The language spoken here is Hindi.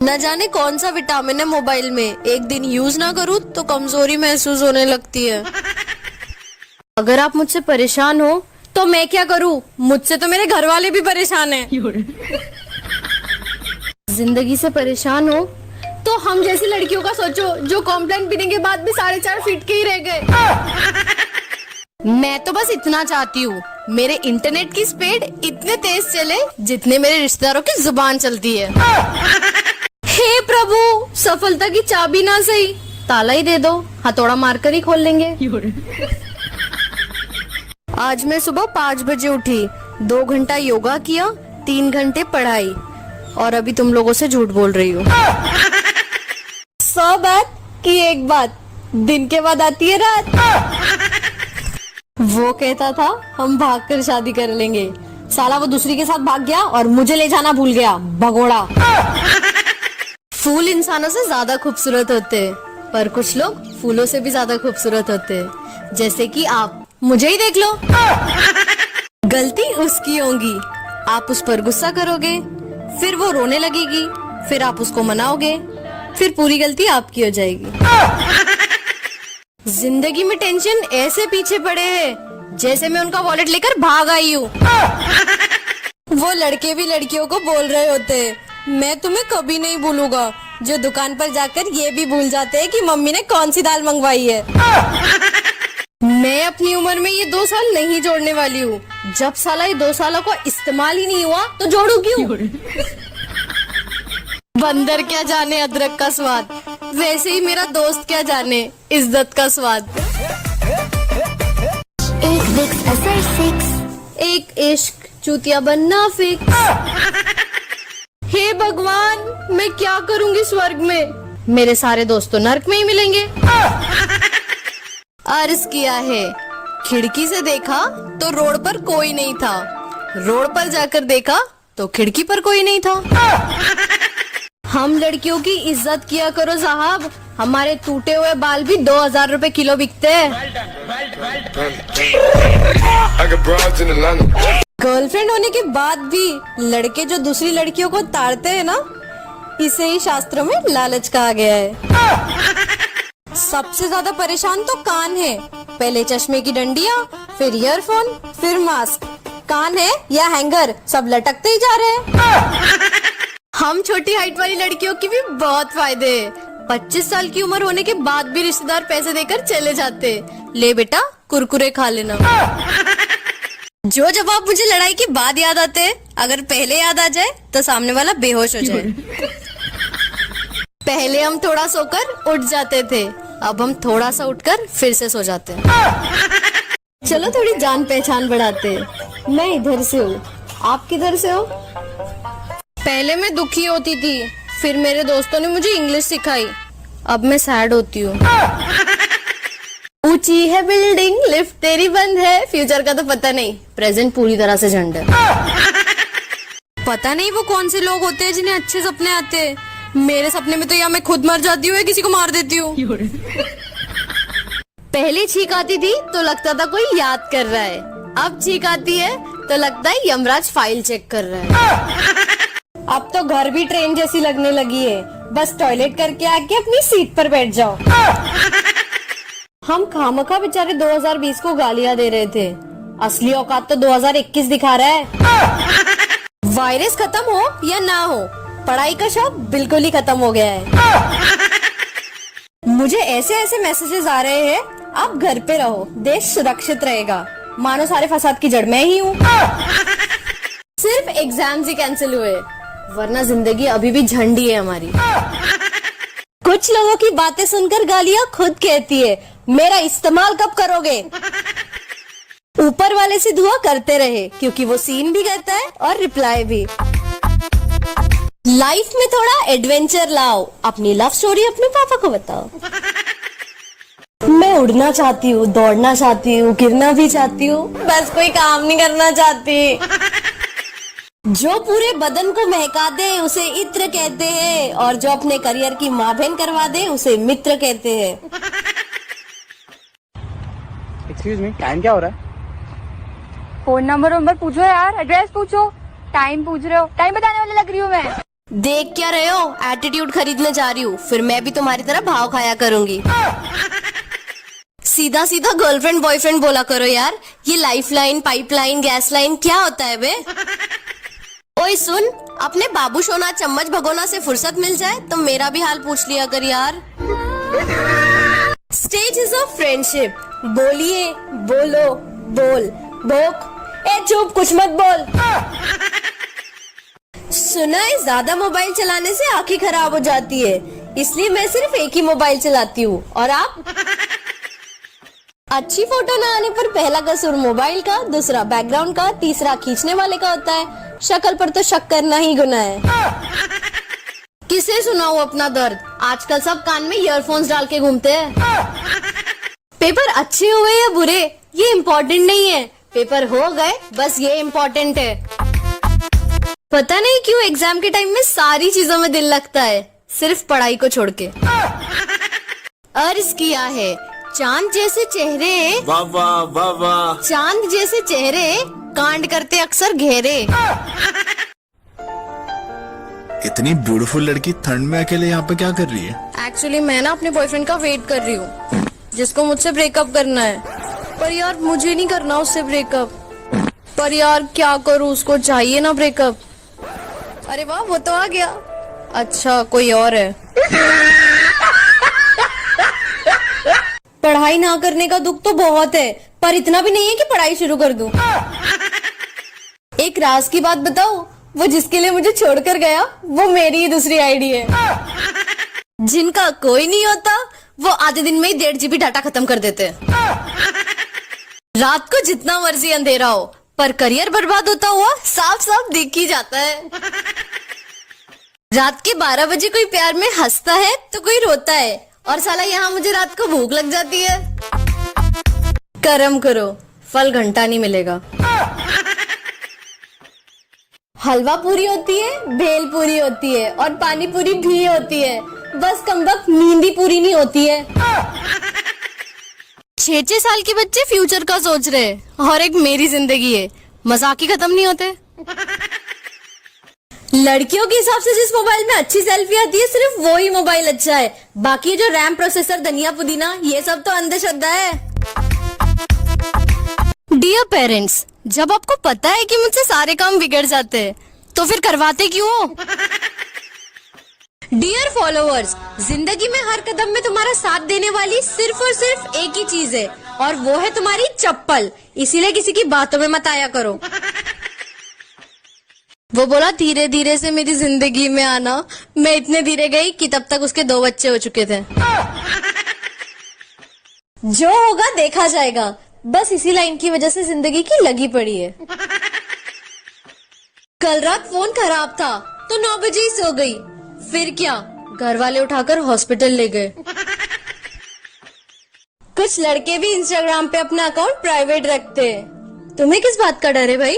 न जाने कौन सा विटामिन है मोबाइल में, एक दिन यूज ना करूँ तो कमजोरी महसूस होने लगती है। अगर आप मुझसे परेशान हो तो मैं क्या करूँ? मुझसे तो मेरे घर वाले भी परेशान हैं। जिंदगी से परेशान हो तो हम जैसी लड़कियों का सोचो जो कॉम्प्लेन पीने के बाद भी 4.5 फीट के ही रह गए। मैं तो बस इतना चाहती हूँ, मेरे इंटरनेट की स्पीड इतने तेज चले जितने मेरे रिश्तेदारों की जुबान चलती है। हे प्रभु, सफलता की चाबी ना सही, ताला ही दे दो, हथौड़ा मारकर ही खोल लेंगे। आज मैं सुबह 5 बजे उठी, 2 घंटा योगा किया, 3 घंटे पढ़ाई, और अभी तुम लोगों से झूठ बोल रही हूँ। 100 बात की एक बात, दिन के बाद आती है रात। वो कहता था हम भागकर शादी कर लेंगे, साला वो दूसरी के साथ भाग गया और मुझे ले जाना भूल गया, भगोड़ा। फूल इंसानों से ज्यादा खूबसूरत होते हैं, पर कुछ लोग फूलों से भी ज्यादा खूबसूरत होते हैं, जैसे कि आप। मुझे ही देख लो। गलती उसकी होगी, आप उस पर गुस्सा करोगे, फिर वो रोने लगेगी, फिर आप उसको मनाओगे, फिर पूरी गलती आपकी हो जाएगी। जिंदगी में टेंशन ऐसे पीछे पड़े हैं जैसे मैं उनका वॉलेट लेकर भाग आई हूँ। वो लड़के भी लड़कियों को बोल रहे होते हैं, मैं तुम्हें कभी नहीं भूलूंगा, जो दुकान पर जाकर ये भी भूल जाते हैं कि मम्मी ने कौन सी दाल मंगवाई है। मैं अपनी उम्र में ये 2 साल नहीं जोड़ने वाली हूँ। जब साला ये 2 सालों को इस्तेमाल ही नहीं हुआ तो जोड़ू क्यों? बंदर क्या जाने अदरक का स्वाद, वैसे ही मेरा दोस्त क्या जाने इज्जत का स्वाद। एक इश्क चूतिया बनना फिक्स। हे भगवान, मैं क्या करूंगी स्वर्ग में? मेरे सारे दोस्त तो नर्क में ही मिलेंगे। अर्ज किया है, खिड़की से देखा तो रोड पर कोई नहीं था, रोड पर जाकर देखा तो खिड़की पर कोई नहीं था। हम लड़कियों की इज्जत किया करो साहब, हमारे टूटे हुए बाल भी 2000 रुपए किलो बिकते हैं। गर्लफ्रेंड होने के बाद भी लड़के जो दूसरी लड़कियों को ताड़ते हैं ना, इसे ही शास्त्रों में लालच कहा गया है। सबसे ज्यादा परेशान तो कान है, पहले चश्मे की डंडियां, फिर ईयरफोन, फिर मास्क। कान है या हैंगर, सब लटकते ही जा रहे हैं। हम छोटी हाइट वाली लड़कियों की भी बहुत फायदे हैं। 25 साल की उम्र होने के बाद भी रिश्तेदार पैसे देकर चले जाते, ले बेटा कुरकुरे खा लेना। जो जवाब मुझे लड़ाई के बाद याद आते हैं, अगर पहले याद आ जाए तो सामने वाला बेहोश हो जाए। पहले हम थोड़ा सोकर उठ जाते थे, अब हम थोड़ा सा उठकर फिर से सो जाते हैं। चलो थोड़ी जान पहचान बढ़ाते हैं। मैं इधर से हूँ, आप किधर से हो? पहले मैं दुखी होती थी, फिर मेरे दोस्तों ने मुझे इंग्लिश सिखाई, अब मैं सैड होती हूँ। ऊंची है बिल्डिंग, लिफ्ट तेरी बंद है, फ्यूचर का तो पता नहीं, प्रेजेंट पूरी तरह से झंड है। पता नहीं वो कौन से लोग होते हैं जिन्हें अच्छे सपने आते हैं। मेरे सपने में तो या मैं खुद मर जाती हूँ या किसी को मार देती हूँ। पहले छींक आती थी तो लगता था कोई याद कर रहा है, अब छींक आती है तो लगता है यमराज फाइल चेक कर रहा है। अब तो घर भी ट्रेन जैसी लगने लगी है, बस टॉयलेट करके आके अपनी सीट पर बैठ जाओ। हम खामखा बेचारे 2020 को गालियां दे रहे थे, असली औकात तो 2021 दिखा रहा है। वायरस खत्म हो या ना हो, पढ़ाई का शौक बिल्कुल ही खत्म हो गया है। मुझे ऐसे ऐसे मैसेजेस आ रहे हैं, आप घर पे रहो, देश सुरक्षित रहेगा, मानो सारे फसाद की जड़ मैं ही हूँ। सिर्फ एग्जाम्स ही कैंसिल हुए, वरना जिंदगी अभी भी झंडी है हमारी। कुछ लोगों की बातें सुनकर गालियां खुद कहती है, मेरा इस्तेमाल कब करोगे? ऊपर वाले से दुआ करते रहे, क्योंकि वो सीन भी करता है और रिप्लाई भी। लाइफ में थोड़ा एडवेंचर लाओ, अपनी लव स्टोरी अपने पापा को बताओ। मैं उड़ना चाहती हूँ, दौड़ना चाहती हूँ, गिरना भी चाहती हूँ, बस कोई काम नहीं करना चाहती। जो पूरे बदन को महका दे उसे इत्र कहते हैं, और जो अपने करियर की माँ बहन करवा दे उसे मित्र कहते हैं। एक्सक्यूज मी, टाइम क्या हो रहा है? फोन नंबर पूछो यार, एड्रेस पूछो, टाइम पूछ रहे हो? टाइम बताने वाली लग रही हूँ मैं? देख क्या रहे हो, एटीट्यूड खरीदने जा रही हूँ, फिर मैं भी तुम्हारी तरह भाव खाया करूंगी। सीधा सीधा गर्लफ्रेंड बॉयफ्रेंड बोला करो यार, ये life line, pipeline, gas line क्या होता है बे? ओए सुन, अपने बाबू सोना चम्मच भगोना से फुर्सत मिल जाए तो मेरा भी हाल पूछ लिया कर यार। स्टेज इज ऑफ फ्रेंडशिप, बोलिए, बोलो, बोल, भोक, ए चुप, कुछ मत बोल। सुना है ज्यादा मोबाइल चलाने से आंखें खराब हो जाती है, इसलिए मैं सिर्फ एक ही मोबाइल चलाती हूँ। और आप? अच्छी फोटो न आने पर पहला कसूर मोबाइल का, दूसरा बैकग्राउंड का, तीसरा खींचने वाले का होता है। शक्ल पर तो शक करना ही गुनाह है। किसे सुनाऊं अपना दर्द, आजकल सब कान में ईयरफोन्स डाल के घूमते हैं। पेपर अच्छे हुए या बुरे ये इम्पोर्टेंट नहीं है, पेपर हो गए बस ये इम्पोर्टेंट है। पता नहीं क्यों एग्जाम के टाइम में सारी चीजों में दिल लगता है, सिर्फ पढ़ाई को छोड़ के। अर्ज किया है चांद जैसे चेहरे, वाह वाह वाह वाह, चांद जैसे चेहरे कांड करते अक्सर घेरे। इतनी ब्यूटीफुल लड़की ठंड में अकेले यहाँ पे क्या कर रही है? एक्चुअली मैं ना अपने बॉयफ्रेंड का वेट कर रही हूँ, जिसको मुझसे ब्रेकअप करना है। पर यार मुझे नहीं करना उससे ब्रेकअप। पर यार क्या करूँ, उसको चाहिए ना ब्रेकअप। अरे वाह, वो तो आ गया। अच्छा कोई और है। पढ़ाई ना करने का दुख तो बहुत है, पर इतना भी नहीं है कि पढ़ाई शुरू कर दूं। एक राज की बात बताओ, वो जिसके लिए मुझे छोड़कर गया वो मेरी ही दूसरी आईडी है। जिनका कोई नहीं होता वो आधे दिन में ही 1.5 GB डाटा खत्म कर देते हैं। रात को जितना मर्जी अंधेरा हो, पर करियर बर्बाद होता हुआ साफ साफ दिख ही जाता है। रात के 12 बजे कोई प्यार में हंसता है तो कोई रोता है, और साला यहाँ मुझे रात को भूख लग जाती है। कर्म करो, फल घंटा नहीं मिलेगा। हलवा पूरी होती है, भेल पूरी होती है, और पानी पूरी भी होती है, बस कमबख्त नींद ही पूरी नहीं होती है। 6-6 साल के बच्चे फ्यूचर का सोच रहे हैं, और एक मेरी जिंदगी है, मजाक ही खत्म नहीं होते। लड़कियों के हिसाब से जिस मोबाइल में अच्छी सेल्फी आती है सिर्फ वो ही मोबाइल अच्छा है, बाकी जो रैम, प्रोसेसर, धनिया पुदीना ये सब तो अंधश्रद्धा है। डियर पेरेंट्स, जब आपको पता है कि मुझसे सारे काम बिगड़ जाते हैं तो फिर करवाते क्यों हो? डियर फॉलोअर्स, जिंदगी में हर कदम में तुम्हारा साथ देने वाली सिर्फ और सिर्फ एक ही चीज है, और वो है तुम्हारी चप्पल। इसीलिए किसी की बातों में मत आया करो। वो बोला धीरे धीरे से मेरी जिंदगी में आना, मैं इतने धीरे गई कि तब तक उसके 2 बच्चे हो चुके थे। जो होगा देखा जाएगा, बस इसी लाइन की वजह से जिंदगी की लगी पड़ी है। कल रात फोन खराब था तो 9 बजे ही सो गई, फिर क्या, घर वाले उठाकर हॉस्पिटल ले गए। कुछ लड़के भी इंस्टाग्राम पे अपना अकाउंट प्राइवेट रखते हैं, तुम्हें किस बात का डर है भाई?